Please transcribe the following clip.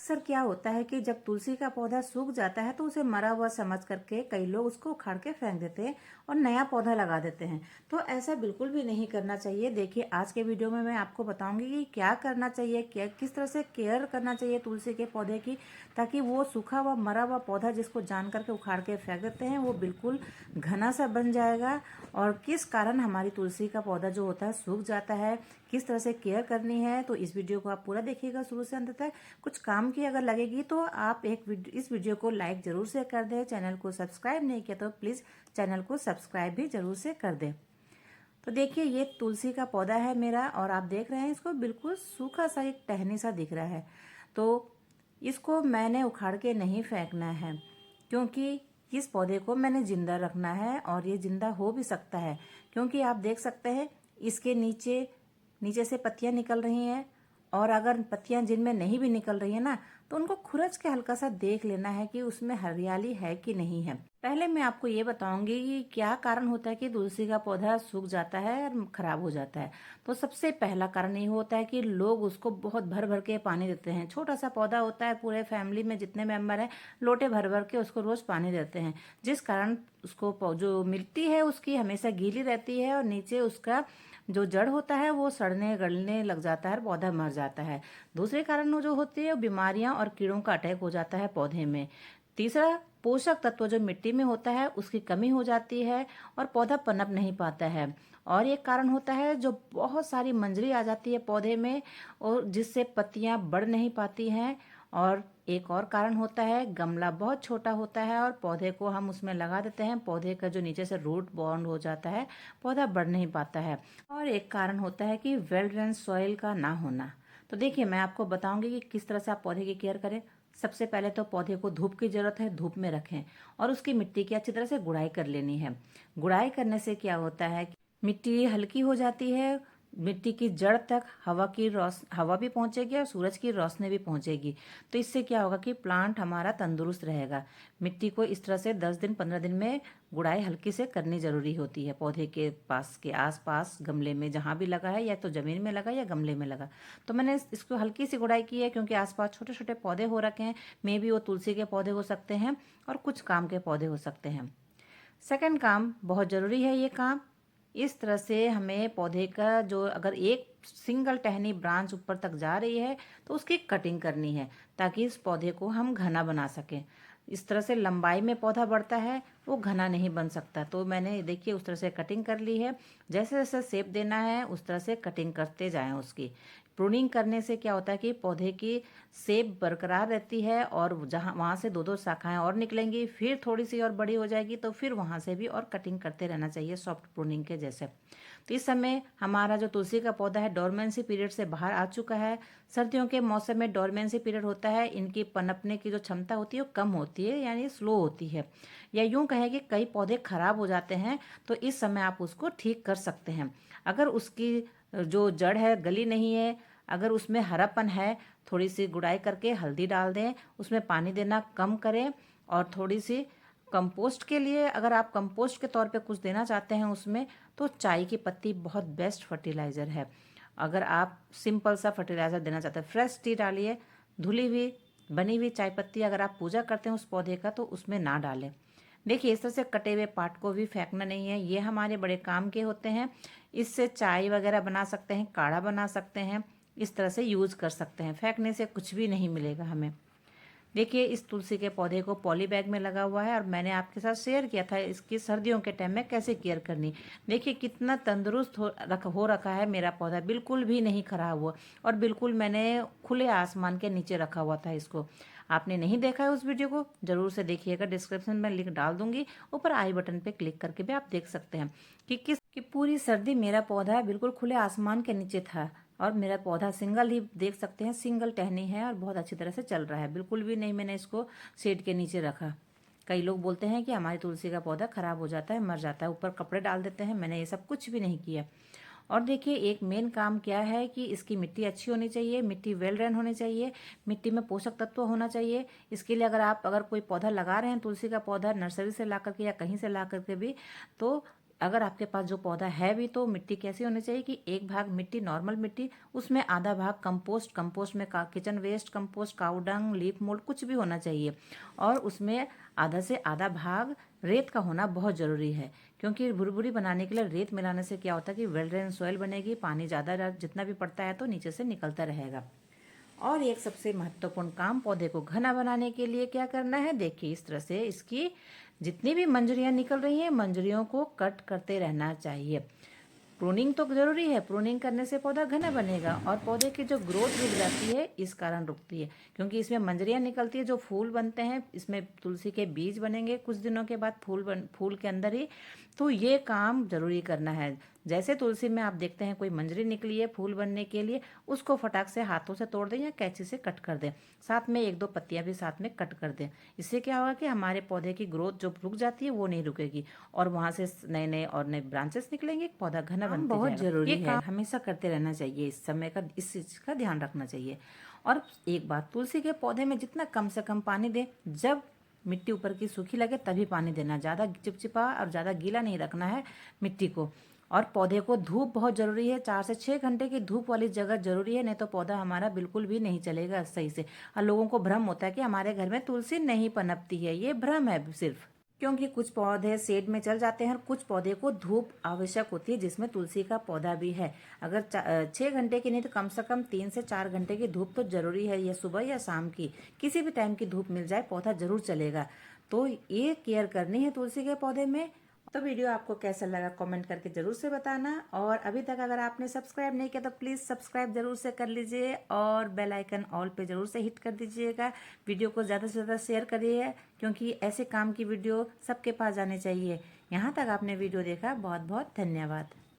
अक्सर क्या होता है कि जब तुलसी का पौधा सूख जाता है तो उसे मरा हुआ समझ करके कई लोग उसको उखाड़ के फेंक देते हैं और नया पौधा लगा देते हैं। तो ऐसा बिल्कुल भी नहीं करना चाहिए। देखिए, आज के वीडियो में मैं आपको बताऊंगी कि क्या करना चाहिए, क्या किस तरह से केयर करना चाहिए तुलसी के पौधे की, ताकि वो सूखा हुआ मरा हुआ पौधा जिसको जान करके उखाड़ के फेंक देते हैं वो बिल्कुल घना सा बन जाएगा। और किस कारण हमारी तुलसी का पौधा जो होता है सूख जाता है, किस तरह से केयर करनी है, तो इस वीडियो को आप पूरा देखिएगा शुरू से अंत तक। कुछ काम की अगर लगेगी तो आप इस वीडियो को लाइक जरूर से कर दें। चैनल को सब्सक्राइब नहीं किया तो प्लीज़ चैनल को सब्सक्राइब भी जरूर से कर दें। तो देखिए, ये तुलसी का पौधा है मेरा और आप देख रहे हैं इसको बिल्कुल सूखा सा एक टहनी सा दिख रहा है। तो इसको मैंने उखाड़ के नहीं फेंकना है, क्योंकि इस पौधे को मैंने जिंदा रखना है और ये जिंदा हो भी सकता है, क्योंकि आप देख सकते हैं इसके नीचे नीचे से पत्तियां निकल रही हैं। और अगर पत्तियां जिनमें नहीं भी निकल रही है ना, तो उनको खुरच के हल्का सा देख लेना है कि उसमें हरियाली है कि नहीं है। पहले मैं आपको ये बताऊंगी कि क्या कारण होता है कि तुलसी का पौधा सूख जाता है और खराब हो जाता है। तो सबसे पहला कारण ये होता है कि लोग उसको बहुत भर भर के पानी देते हैं। छोटा सा पौधा होता है, पूरे फैमिली में जितने मेंबर हैं लोटे भर भर के उसको रोज पानी देते हैं, जिस कारण उसको जो मिट्टी है उसकी हमेशा गीली रहती है और नीचे उसका जो जड़ होता है वो सड़ने गलने लग जाता है, पौधा मर जाता है। दूसरे कारण जो होते हैं बीमारियां और कीड़ों का अटैक हो जाता है पौधे में। तीसरा, पोषक तत्व जो मिट्टी में होता है उसकी कमी हो जाती है और पौधा पनप नहीं पाता है। और एक कारण होता है जो बहुत सारी मंजरी आ जाती है पौधे में और जिससे पत्तियां बढ़ नहीं पाती हैं। और एक और कारण होता है गमला बहुत छोटा होता है और पौधे को हम उसमें लगा देते हैं, पौधे का जो नीचे से रूट बॉन्ड हो जाता है, पौधा बढ़ नहीं पाता है। और एक कारण होता है कि वेल ड्रेन सॉइल का ना होना। तो देखिए, मैं आपको बताऊंगी कि किस तरह से आप पौधे की केयर करें। सबसे पहले तो पौधे को धूप की जरूरत है, धूप में रखें और उसकी मिट्टी की अच्छी तरह से गुड़ाई कर लेनी है। गुड़ाई करने से क्या होता है कि मिट्टी हल्की हो जाती है, मिट्टी की जड़ तक हवा भी पहुंचेगी और सूरज की रोशनी भी पहुंचेगी। तो इससे क्या होगा कि प्लांट हमारा तंदुरुस्त रहेगा। मिट्टी को इस तरह से 10 दिन 15 दिन में गुड़ाई हल्की से करनी जरूरी होती है। पौधे के पास के आसपास गमले में जहां भी लगा है, या तो जमीन में लगा या गमले में लगा, तो मैंने इसको हल्की सी गुड़ाई की है, क्योंकि आसपास छोटे छोटे पौधे हो रखे हैं। मे भी वो तुलसी के पौधे हो सकते हैं और कुछ काम के पौधे हो सकते हैं। सेकंड काम, बहुत जरूरी है ये काम। इस तरह से हमें पौधे का जो अगर एक सिंगल टहनी ब्रांच ऊपर तक जा रही है तो उसकी कटिंग करनी है, ताकि इस पौधे को हम घना बना सकें। इस तरह से लंबाई में पौधा बढ़ता है, वो घना नहीं बन सकता। तो मैंने देखिए उस तरह से कटिंग कर ली है। जैसे जैसे शेप देना है उस तरह से कटिंग करते जाएं उसकी। प्रूनिंग करने से क्या होता है कि पौधे की शेप बरकरार रहती है और जहाँ वहाँ से दो दो शाखाएं और निकलेंगी, फिर थोड़ी सी और बड़ी हो जाएगी तो फिर वहाँ से भी और कटिंग करते रहना चाहिए, सॉफ्ट प्रूनिंग के जैसे। तो इस समय हमारा जो तुलसी का पौधा है डोरमेंसी पीरियड से बाहर आ चुका है। सर्दियों के मौसम में डोरमेंसी पीरियड होता है, इनकी पनपने की जो क्षमता होती है वो कम होती है, यानी स्लो होती है। या यूं कहें कि कई पौधे खराब हो जाते हैं, तो इस समय आप उसको ठीक कर सकते हैं। अगर उसकी जो जड़ है गली नहीं है, अगर उसमें हरापन है, थोड़ी सी गुड़ाई करके हल्दी डाल दें, उसमें पानी देना कम करें। और थोड़ी सी कंपोस्ट के लिए, अगर आप कंपोस्ट के तौर पे कुछ देना चाहते हैं उसमें, तो चाय की पत्ती बहुत बेस्ट फर्टिलाइज़र है। अगर आप सिंपल सा फर्टिलाइज़र देना चाहते हैं, फ्रेश टी डालिए। धुली हुई बनी हुई चाय पत्ती अगर आप पूजा करते हैं उस पौधे का तो उसमें ना डालें। देखिए, इस तरह से कटे हुए पार्ट को भी फेंकना नहीं है, ये हमारे बड़े काम के होते हैं। इससे चाय वगैरह बना सकते हैं, काढ़ा बना सकते हैं, इस तरह से यूज कर सकते हैं। फेंकने से कुछ भी नहीं मिलेगा हमें। देखिए, इस तुलसी के पौधे को पॉली बैग में लगा हुआ है और मैंने आपके साथ शेयर किया था इसकी सर्दियों के टाइम में कैसे केयर करनी। देखिए कितना तंदुरुस्त हो रखा है मेरा पौधा, बिल्कुल भी नहीं खराब हुआ। और बिल्कुल मैंने खुले आसमान के नीचे रखा हुआ था इसको। आपने नहीं देखा है उस वीडियो को, जरूर से देखिएगा, डिस्क्रिप्शन में लिंक डाल दूंगी, ऊपर आई बटन पे क्लिक करके भी आप देख सकते हैं कि पूरी सर्दी मेरा पौधा बिल्कुल खुले आसमान के नीचे था। और मेरा पौधा सिंगल ही देख सकते हैं, सिंगल टहनी है और बहुत अच्छी तरह से चल रहा है। बिल्कुल भी नहीं मैंने इसको शेड के नीचे रखा। कई लोग बोलते हैं कि हमारी तुलसी का पौधा खराब हो जाता है, मर जाता है, ऊपर कपड़े डाल देते हैं। मैंने ये सब कुछ भी नहीं किया। और देखिए, एक मेन काम क्या है कि इसकी मिट्टी अच्छी होनी चाहिए, मिट्टी वेल ड्रेन होनी चाहिए, मिट्टी में पोषक तत्व होना चाहिए। इसके लिए अगर कोई पौधा लगा रहे हैं, तुलसी का पौधा नर्सरी से ला करके या कहीं से ला करके भी, तो अगर आपके पास जो पौधा है भी तो मिट्टी कैसी होनी चाहिए कि एक भाग मिट्टी नॉर्मल मिट्टी, उसमें आधा भाग कंपोस्ट, कंपोस्ट में किचन वेस्ट कंपोस्ट, काऊ डंग, लीफ मोल्ड कुछ भी होना चाहिए, और उसमें आधा से आधा भाग रेत का होना बहुत ज़रूरी है। क्योंकि भुरभुरी बनाने के लिए रेत मिलाने से क्या होता है कि वेल ड्रेन सॉइल बनेगी, पानी ज़्यादा जितना भी पड़ता है तो नीचे से निकलता रहेगा। और एक सबसे महत्वपूर्ण काम पौधे को घना बनाने के लिए क्या करना है, देखिए इस तरह से इसकी जितनी भी मंजरियां निकल रही हैं मंजरियों को कट करते रहना चाहिए। प्रूनिंग तो जरूरी है, प्रूनिंग करने से पौधा घना बनेगा और पौधे की जो ग्रोथ रुक जाती है इस कारण रुकती है, क्योंकि इसमें मंजरियां निकलती है, जो फूल बनते हैं इसमें तुलसी के बीज बनेंगे कुछ दिनों के बाद फूल के अंदर ही। तो ये काम जरूरी करना है। जैसे तुलसी में आप देखते हैं कोई मंजरी निकली है फूल बनने के लिए, उसको फटाक से हाथों से तोड़ दें या कैंची से कट कर दें, साथ में एक दो पत्तियां भी साथ में कट कर दें। इससे क्या होगा कि हमारे पौधे की ग्रोथ जो रुक जाती है वो नहीं रुकेगी और वहां से नए नए और नए ब्रांचेस निकलेंगे, पौधा घना बनते बहुत जरूरी है, हमेशा करते रहना चाहिए, इस समय का इस चीज का ध्यान रखना चाहिए। और एक बात, तुलसी के पौधे में जितना कम से कम पानी दें, जब मिट्टी ऊपर की सूखी लगे तभी पानी देना, ज़्यादा चिपचिपा और ज़्यादा गीला नहीं रखना है मिट्टी को। और पौधे को धूप बहुत ज़रूरी है, 4 से 6 घंटे की धूप वाली जगह जरूरी है, नहीं तो पौधा हमारा बिल्कुल भी नहीं चलेगा सही से। और लोगों को भ्रम होता है कि हमारे घर में तुलसी नहीं पनपती है, ये भ्रम है सिर्फ, क्योंकि कुछ पौधे शेड में चल जाते हैं और कुछ पौधे को धूप आवश्यक होती है, जिसमें तुलसी का पौधा भी है। अगर 6 घंटे की नहीं तो कम से कम 3 से 4 घंटे की धूप तो जरूरी है, या सुबह या शाम की, किसी भी टाइम की धूप मिल जाए पौधा जरूर चलेगा। तो ये केयर करनी है तुलसी के पौधे में। तो वीडियो आपको कैसा लगा कमेंट करके जरूर से बताना, और अभी तक अगर आपने सब्सक्राइब नहीं किया तो प्लीज़ सब्सक्राइब जरूर से कर लीजिए और बेल आइकन ऑल पे जरूर से हिट कर दीजिएगा। वीडियो को ज़्यादा से ज़्यादा शेयर करिए, क्योंकि ऐसे काम की वीडियो सबके पास जानी चाहिए। यहाँ तक आपने वीडियो देखा, बहुत बहुत धन्यवाद।